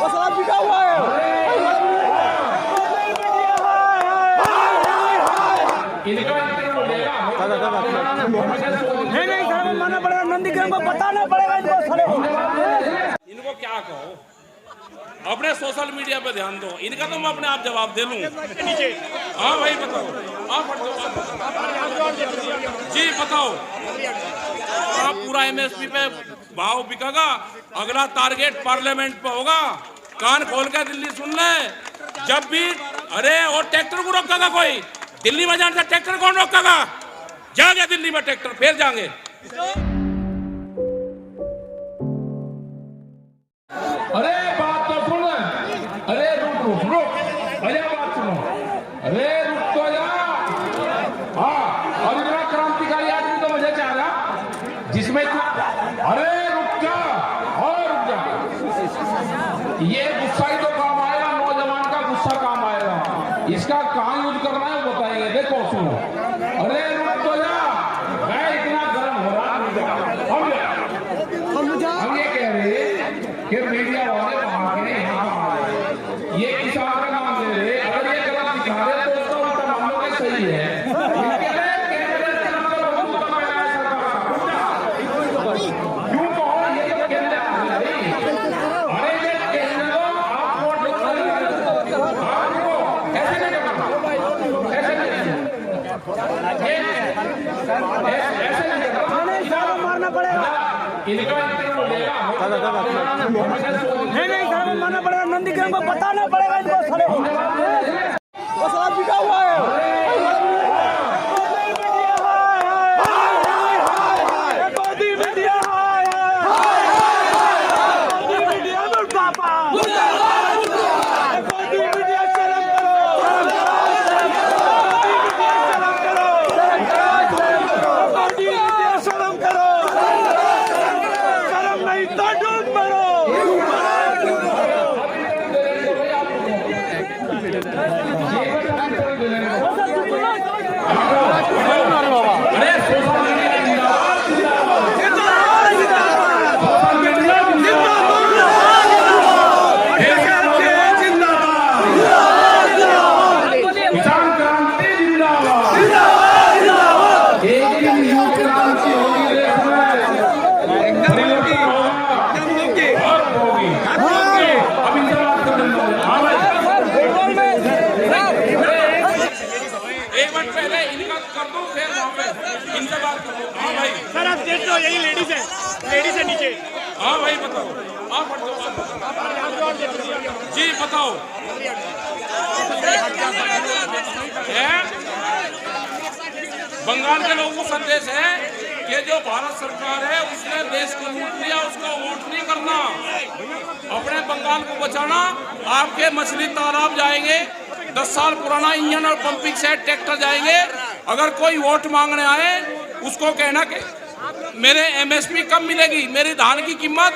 वो सब बिका हुआ है। नहीं सर, मानना पड़ेगा, नंदीग्राम को बताना पड़ेगा इनको क्या कहो, अपने सोशल मीडिया पे ध्यान दो, इनका तो मैं अपने आप जवाब दे लूं। नीचे हाँ भाई बताओ, आप जी बताओ, आप पूरा एमएसपी पे भाव बिकेगा, अगला टारगेट पार्लियामेंट पे होगा। कान खोल के दिल्ली सुन ले, जब भी अरे और ट्रैक्टर को रोकेगा कोई, दिल्ली में जाने से ट्रैक्टर कौन रोकेगा? जाएंगे दिल्ली में ट्रैक्टर, फिर जाएंगे। अरे बात तो सुन, अरे रुक, अरे बात सुनो, अरे रुक तो जा। हाँ, और इतना क्रांतिकारी आदमी तो मुझे चाह रहा जिसमें अरे रुक जा, और रुक जा, ये गुस्सा ही तो काम आएगा, नौजवान का गुस्सा काम आएगा, इसका कहाँ यूज करना है बताएंगे। देखो सुनो, अरे रुक तो जा, मैं इतना गर्म हो रहा हम ये कह रहे हैं कि मीडिया वाले वहां के यहाँ आ रहे, ये किसान का नाम ले रहे, अगर ये गलत दिखा रहे तो उसका उल्टा मान लो कि सही है। क्यों कहो ये तो केंद्र अरे ये केंद्र आप वोट ऐसे नहीं करना, ऐसे मारना पड़ेगा। नहीं सर, मानना पड़ेगा, नंदीग्राम को बताना पड़ेगा इनको। वो सब बिका हुआ है। यही लेडीज है नीचे। हाँ भाई बताओ, आप जी बताओ, बंगाल के लोगों को संदेश है कि जो भारत सरकार है उसने देश को लूट लिया, उसको वोट नहीं करना, अपने बंगाल को बचाना। आपके मछली तालाब जाएंगे, 10 साल पुराना इंजन और पंपिंग सेट ट्रैक्टर जाएंगे। अगर कोई वोट मांगने आए उसको कहना कि मेरे एमएसपी कब मिलेगी, मेरी धान की कीमत,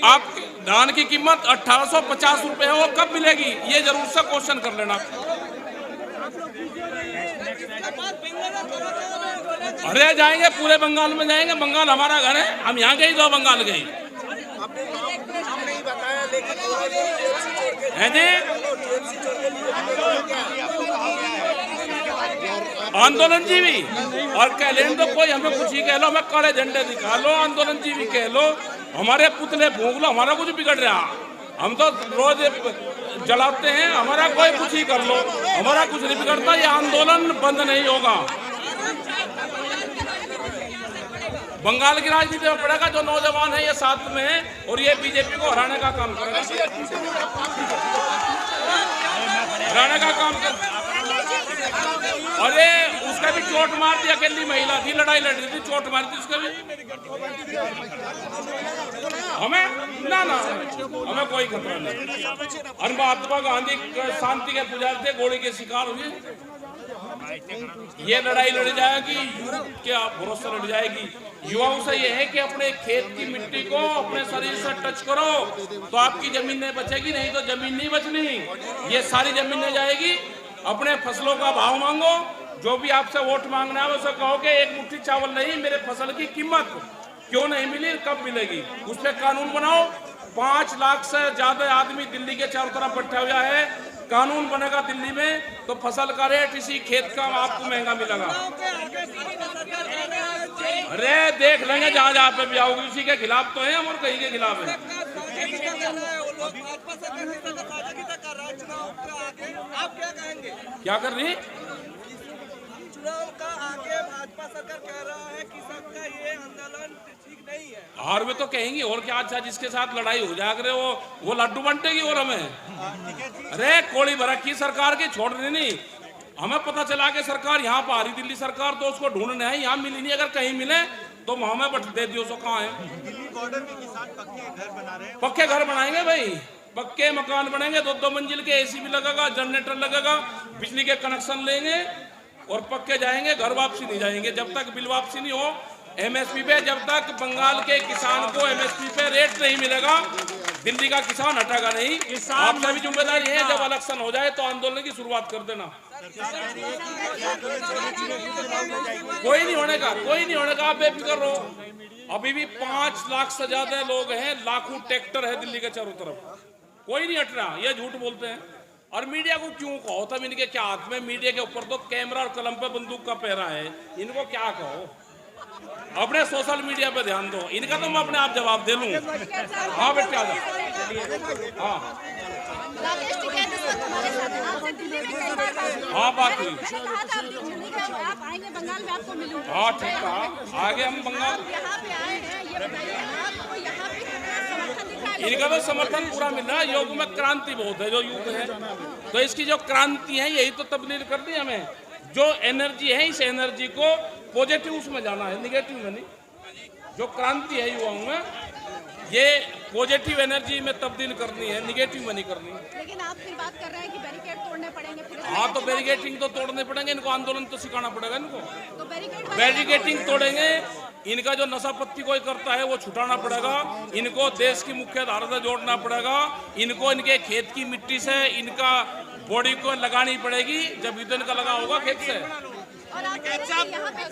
आप धान की कीमत 1850 रुपए है, वो कब मिलेगी, ये जरूर से क्वेश्चन कर लेना। अरे जाएंगे, पूरे बंगाल में जाएंगे, बंगाल हमारा घर है, हम यहाँ गए तो बंगाल गए हैं जी। आंदोलन जीवी और कह लें तो कोई हमें कुछ ही कह लो, हमें काले झंडे दिखा लो, आंदोलन जीवी कह लो, हमारे पुतले भूख लो, हमारा कुछ बिगड़ रहा, हम तो रोज जलाते हैं, हमारा कोई कुछ ही कर लो, हमारा कुछ नहीं बिगड़ता। ये आंदोलन बंद नहीं होगा। बंगाल की राजनीति में पड़ेगा, जो नौजवान है ये साथ में है और ये बीजेपी को हराने का काम करेगा, हराने का काम कर। अरे उसका भी चोट मार दी, अकेली महिला थी, लड़ाई लड़ रही थी, चोट मार दी उसका भी। हमें ना हमें कोई खतरा नहीं। और महात्मा गांधी शांति के पुजारी थे, गोली के शिकार हुए। ये लड़ाई लड़ जाएगी, क्या भरोसा लड़ जाएगी। युवाओं से ये है कि अपने खेत की मिट्टी को अपने शरीर से टच करो तो आपकी जमीन नहीं बचेगी, नहीं तो जमीन नहीं बचनी, ये सारी जमीन जाएगी। अपने फसलों का भाव मांगो, जो भी आपसे वोट मांगना है उसे कहो कि एक मुट्ठी चावल नहीं, मेरे फसल की कीमत क्यों नहीं मिली, कब मिलेगी, उस पर कानून बनाओ। 5 लाख से ज्यादा आदमी दिल्ली के चारों तरफ बैठा हुआ है। कानून बनेगा दिल्ली में तो फसल का रेट इसी खेत का आपको महंगा मिलेगा। अरे देख लेंगे जहाँ जहाँ पे भी आओगे, उसी के खिलाफ तो है हम और कहीं के खिलाफ है। आप क्या कहेंगे? क्या कर रही? चुनाव का आगे भाजपा सरकार कह रहा है कि सबका ये आंदोलन ठीक नहीं है। और वे तो कहेंगी और क्या, अच्छा जिसके साथ लड़ाई हो जाए वो लड्डू बंटेगी और हमें। अरे कोड़ी भरक की सरकार की छोड़ रही नहीं, हमें पता चला कि सरकार यहाँ पर आ रही दिल्ली सरकार, तो उसको ढूंढने है, यहाँ मिली नहीं। अगर कहीं मिले तो हमें बट दे दियो। सो कहाँ है? दिल्ली बॉर्डर में किसान पक्के घर बना रहे हैं। पक्के घर बनाएंगे भाई, पक्के मकान बनेंगे, 2-2 मंजिल के, एसी भी लगेगा, जनरेटर लगेगा, बिजली के कनेक्शन लेंगे और पक्के जाएंगे। घर वापसी नहीं जाएंगे जब तक बिल वापसी नहीं हो। एमएसपी पे जब तक बंगाल के किसान को एमएसपी पे रेट नहीं मिलेगा, दिल्ली का किसान हटेगा नहीं। आपका भी जिम्मेदारी है, जब इलेक्शन हो जाए तो आंदोलन की शुरुआत कर देना। कोई नहीं होने का, कोई नहीं होने का, आप बेफिक्र रहो। अभी भी 5 लाख से ज्यादा लोग हैं, लाखों ट्रैक्टर है दिल्ली के चारों तरफ, कोई नहीं हट रहा। ये झूठ बोलते हैं। और मीडिया को क्यों कहो? तब इनके क्या हाथ में? मीडिया के ऊपर तो कैमरा और कलम पे बंदूक का पहरा है, इनको क्या कहो? अपने सोशल मीडिया पे ध्यान दो, इनका तो मैं अपने आप जवाब दे लूं। हाँ बेटा, हाँ हाँ बात हुई। हाँ ठीक है, आगे हम बंगाल, इनका तो समर्थन पूरा मिल रहा है। योग में क्रांति बहुत है, जो युग है, तो इसकी जो क्रांति है यही तो तब्दील कर दी हमें। जो एनर्जी है, इस एनर्जी को पॉजिटिव उसमें जाना है, निगेटिव में नहीं। जो क्रांति है युवाओं में, ये पॉजिटिव एनर्जी में तब्दील करनी है, निगेटिव में नहीं करनी। लेकिन आप फिर बात कर रहे हैं कि बैरिकेड तोड़ने पड़ेंगे। हाँ तो बैरिकेडिंग तो तोड़ने पड़ेंगे, इनको आंदोलन तो सिखाना पड़ेगा इनको। तो बैरिकेडिंग तोड़ेंगे, इनका जो नशा पत्ती कोई करता है वो छुटाना पड़ेगा, इनको देश की मुख्य धारा से जोड़ना पड़ेगा, इनको इनके खेत की मिट्टी से इनका बॉडी को लगानी पड़ेगी, जब इधर इनका लगा होगा खेत से। और आप यहाँ पे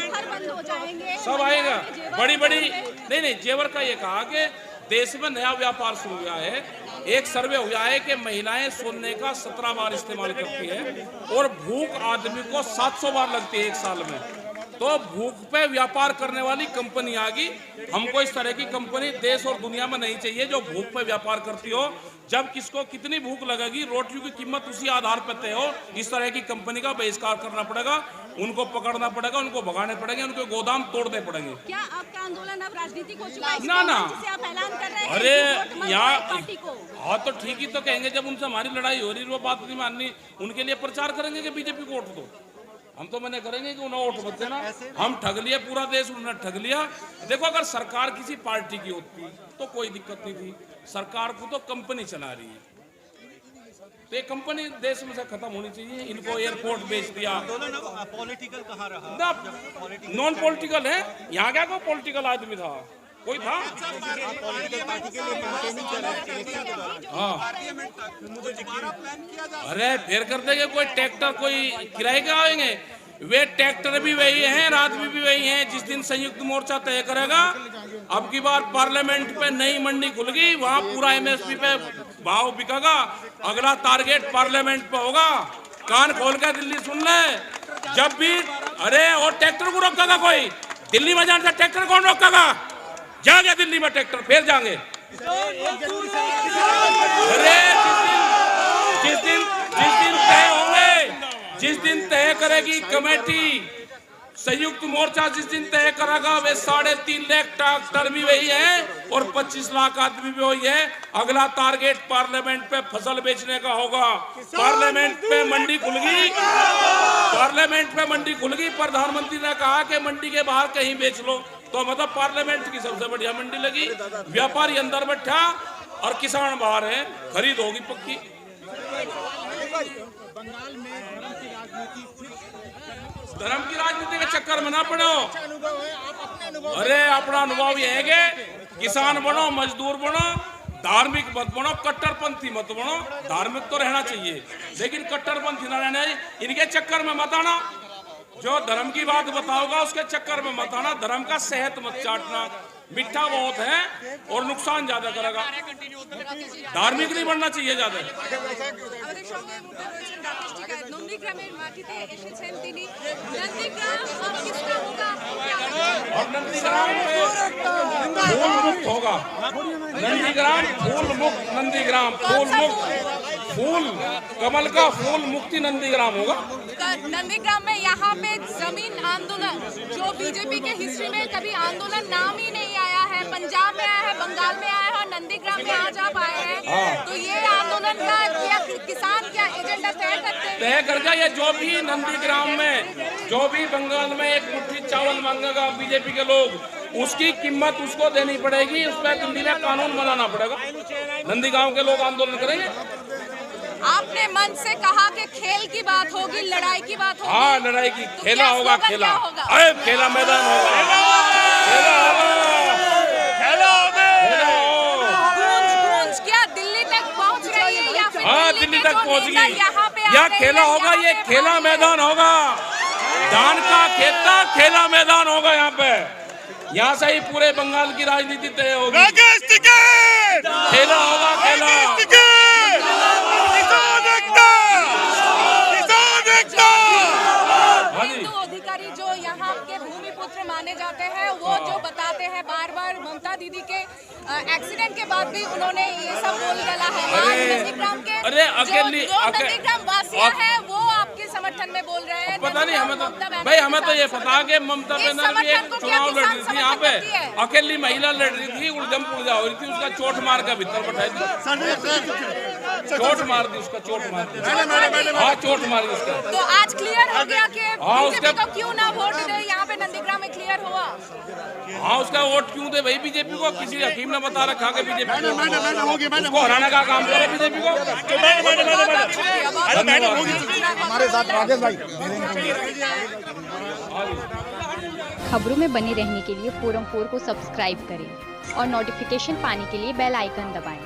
घर बंद हो जाएंगे, सब आएगा, बड़ी बड़ी नहीं जेवर का ये कहा कि देश में नया व्यापार शुरू हुआ है। एक सर्वे हुआ है कि महिलाएं सोने का 17 बार इस्तेमाल करती है और भूख आदमी को 700 बार लगती है एक साल में। तो भूख पे व्यापार करने वाली कंपनी आ गई। हमको इस तरह की कंपनी देश और दुनिया में नहीं चाहिए जो भूख पे व्यापार करती हो। जब किसको कितनी भूख लगेगी, रोटियों की कीमत उसी आधार पर तय हो। इस तरह की कंपनी का बहिष्कार करना पड़ेगा, उनको पकड़ना पड़ेगा, उनको भगाने पड़ेंगे, उनके गोदाम तोड़ने पड़ेंगे। क्या आपका आंदोलन अब राजनीतिक हो चुका है? ना आप ऐलान कर रहे हैं अरे यहाँ हाँ तो ठीक ही तो कहेंगे, जब उनसे हमारी लड़ाई हो रही वो बात नहीं माननी, उनके लिए प्रचार करेंगे कि बीजेपी को वोट दो। हम तो मैंने करेंगे कि उन्हें वोट मत देना, हम ठग लिए, पूरा देश उन्होंने ठग लिया। देखो अगर सरकार किसी पार्टी की होती तो कोई दिक्कत नहीं थी, सरकार को तो कंपनी चला रही है, तो ये कंपनी देश में से खत्म होनी चाहिए। इनको एयरपोर्ट बेच दिया, पॉलिटिकल कहाँ रहा? नॉन पॉलिटिकल है। यहाँ क्या कोई पॉलिटिकल आदमी था? कोई था? हाँ अरे फिर कर देंगे, कोई ट्रैक्टर कोई किराए के आएंगे? वे ट्रैक्टर भी वही हैं, आदमी भी वही हैं। जिस दिन संयुक्त मोर्चा तय करेगा, अब की बार पार्लियामेंट पे नई मंडी खुल गई, वहां पूरा एमएसपी पे भाव बिकेगा। अगला टारगेट पार्लियामेंट पे होगा। कान खोल के दिल्ली सुन ले, जब भी अरे और ट्रैक्टर को रोकेगा कोई? दिल्ली में जाने से ट्रैक्टर कौन रोकेगा? जाएंगे दिल्ली में ट्रैक्टर, फिर जाएंगे। अरे जिस दिन तय होंगे, जिस दिन तय करेगी कमेटी, संयुक्त मोर्चा जिस दिन तय करेगा, वे 3.5 लाख ट्रैक्टर भी वही है और 25 लाख आदमी भी वही है। अगला टारगेट पार्लियामेंट पे फसल बेचने का होगा। पार्लियामेंट पे मंडी खुल गई, पार्लियामेंट पे मंडी खुल गई। प्रधानमंत्री ने कहा कि मंडी के बाहर कहीं बेच लो, तो मतलब पार्लियामेंट की सबसे बढ़िया मंडी लगी। व्यापारी अंदर बैठा और किसान बाहर है, खरीद होगी पक्की। धर्म की राजनीति के चक्कर में ना पड़ो। अरे अपना अनुभव ये है कि किसान बनो, मजदूर बनो, धार्मिक मत बनो, कट्टरपंथी मत बनो। धार्मिक तो रहना चाहिए लेकिन कट्टरपंथी ना रहना। इनके चक्कर में मत आना, जो धर्म की बात बताओगा उसके चक्कर में मत आना। धर्म का सेहत मत चाटना। मीठा बहुत है और नुकसान ज्यादा करेगा। धार्मिक नहीं बनना चाहिए ज्यादा। আমাদের সঙ্গে মুহূর্তে রয়েছেন রাকেশ টিকা। নন্দীগ্রামের মাটিতে এসেছেন তিনি। নন্দীগ্রাম अब किसका होगा? और नंदीग्राम में फूल मुक्त होगा। नंदीग्राम फूल मुक्त, नंदीग्राम फूल मुक्त, फूल कमल का फूल मुक्ति नंदीग्राम होगा। नंदीग्राम में यहाँ पे जमीन आंदोलन जो बीजेपी के हिस्ट्री में कभी आंदोलन नाम ही नहीं आया है, पंजाब में आया है, बंगाल में आया है और नंदीग्राम में आज आप आए हैं, तो ये आंदोलन का क्या किसान क्या एजेंडा तय करते हैं? तय करके ये जो भी नंदीग्राम में, जो भी बंगाल में एक मुट्ठी चावल मांगेगा बीजेपी के लोग, उसकी कीमत उसको देनी पड़ेगी। उस पर दिल्ली में कानून बनाना पड़ेगा। नंदीगांव के लोग आंदोलन करेंगे। आपने मन से कहा कि खेल की बात होगी, लड़ाई की बात होगी। हाँ, लड़ाई की, तो खेला क्या होगा, स्लोगन खेला क्या होगा? अरे खेला मैदान होगा, खेला होगा, खेला होगा। गूंज क्या दिल्ली तक पहुंच रही है या फिर हाँ, दिल्ली तक पहुंच गई। या खेला होगा, ये खेला मैदान होगा। धान का खेत का खेला मैदान होगा। यहाँ पे, यहाँ से ही पूरे बंगाल की राजनीति तय होगी। खेला होगा, खेला। हिंदू अधिकारी जो यहाँ के भूमिपुत्र माने जाते हैं, वो जो बताते हैं बार बार, ममता दीदी के एक्सीडेंट के बाद भी उन्होंने ये सब बोल डाला है। आज नंदीग्राम के नंदीग्राम वासियां हैं वो आपके समर्थन में बोल रहे हैं। पता नहीं, हमें तो भाई हमें तो ये पता कि ममता बनर्जी एक चुनाव लड़ रही थी, यहाँ पे अकेली महिला लड़ रही थी, उलझम पुलझा हो रही थी, उसका चोट मार के भीतर बैठाई दी, चोट मार दी उसका, चोट मार दी। हाँ, चोट मारी उसका। तो आज क्लियर हो गया कि बीजेपी को क्यों ना वोट दे, यहाँ पे नंदीग्राम में क्लियर हुआ। हाँ, उसका वोट क्यों दे भाई बीजेपी को? किसी हकीम ने बता रखा कि बीजेपी उसको हराने का काम करे बीजेपी को। हमारे साथ राकेश भाई। खबरों में बने रहने के लिए फोरम 4 को सब्सक्राइब करें और नोटिफिकेशन पाने के लिए बेल आइकन दबाएं।